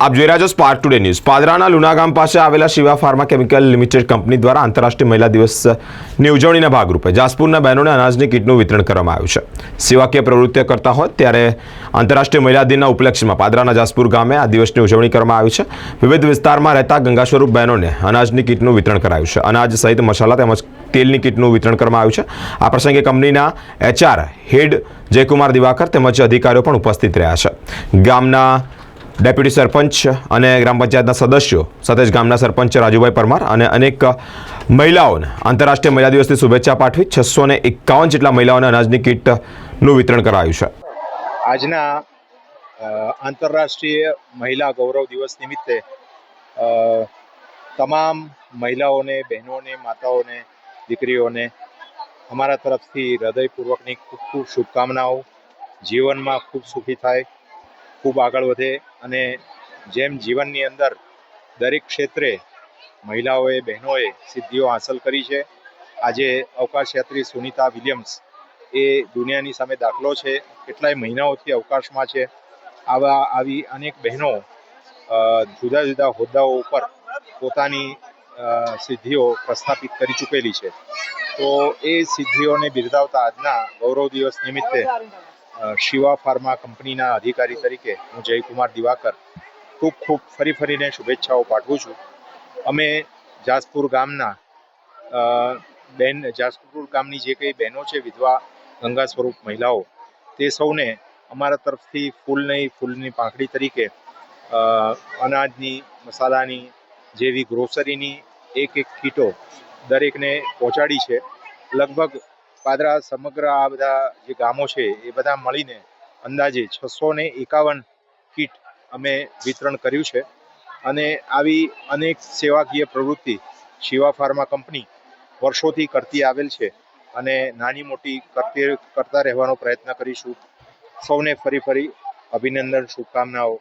આપ જોઈ રહ્યા છો સ્પાર્ક ટુડે ન્યૂઝ। પાદરાના લુણાગામ પાસે આવેલા Shiva pharma chemical limited company દ્વારા આંતરરાષ્ટ્રીય મહિલા દિવસની ઉજવણીના ભાગરૂપે જાસપુરના બહેનોને અનાજની કીટનું વિતરણ કરવામાં આવ્યું છે। સેવાકીય પ્રવૃત્તિઓ કરતા હોય ત્યારે આંતરરાષ્ટ્રીય મહિલા દિનના ઉપલક્ષ્યમાં પાદરાના જાસપુર ગામે આ દિવસની ઉજવણી કરવામાં આવી છે। વિવિધ વિસ્તારમાં રહેતા ગંગાસ્વરૂપ બહેનોને અનાજની કીટનું વિતરણ કરાયું છે। અનાજ સહિત મસાલા તેમજ તેલની કીટનું વિતરણ કરવામાં આવ્યું છે। આ પ્રસંગે કંપનીના HR હેડ જયકુમાર દિવાકર તેમજ અધિકારીઓ પણ ઉપસ્થિત રહ્યા છે। ગામના ડેપ્યુટી સરપંચ અને ગ્રામ પંચાયતના સદસ્યો સાથે જ ગામના સરપંચ રાજુભાઈ પરમાર અને અનેક મહિલાઓને આંતરરાષ્ટ્રીય મહિલા દિવસની શુભેચ્છા પાઠવી 651 જેટલા મહિલાઓને અનાજની કીટનું વિતરણ કરાયું છે। આજના આંતરરાષ્ટ્રીય મહિલા ગૌરવ દિવસ નિમિત્તે તમામ મહિલાઓને, બહેનોને, માતાઓને, દીકરીઓને અમારા તરફથી હૃદયપૂર્વકની ખૂબ ખૂબ શુભકામનાઓ। જીવનમાં ખૂબ સુખી થાય, ખૂબ આગળ વધે અને જેમ જીવનની અંદર દરેક ક્ષેત્રે મહિલાઓએ, બહેનોએ સિદ્ધિઓ હાંસલ કરી છે। આજે અવકાશયાત્રી સુનિતા વિલિયમ્સ એ દુનિયાની સામે દાખલો છે। કેટલાય મહિનાઓથી અવકાશમાં છે। આવી અનેક બહેનો જુદા જુદા હોદ્દાઓ ઉપર પોતાની સિદ્ધિઓ પ્રસ્થાપિત કરી ચૂકેલી છે। તો એ સિદ્ધિઓને બિરદાવતા આજના ગૌરવ દિવસ નિમિત્તે શિવા ફાર્મા કંપનીના અધિકારી તરીકે હું જયકુમાર દિવાકર ખૂબ ખૂબ ફરીને શુભેચ્છાઓ પાઠવું છું। અમે જાસપુર ગામના જાસપુર ગામની જે કંઈ બહેનો છે, વિધવા ગંગા સ્વરૂપ મહિલાઓ, તે સૌને અમારા તરફથી ફૂલની પાંખડી તરીકે અનાજની, મસાલાની જેવી ગ્રોસરીની એક કીટો દરેકને પહોંચાડી છે। લગભગ પાદરા સમગ્ર આ બધા જે ગામો છે એ બધા મળીને અંદાજે 651 કીટ અમે વિતરણ કર્યું છે। અને આવી અનેક સેવાકીય પ્રવૃત્તિ શિવા ફાર્મા કંપની વર્ષોથી કરતી આવેલ છે અને નાની મોટી કરતા રહેવાનો પ્રયત્ન કરીશું। સૌને ફરી અભિનંદન, શુભકામનાઓ।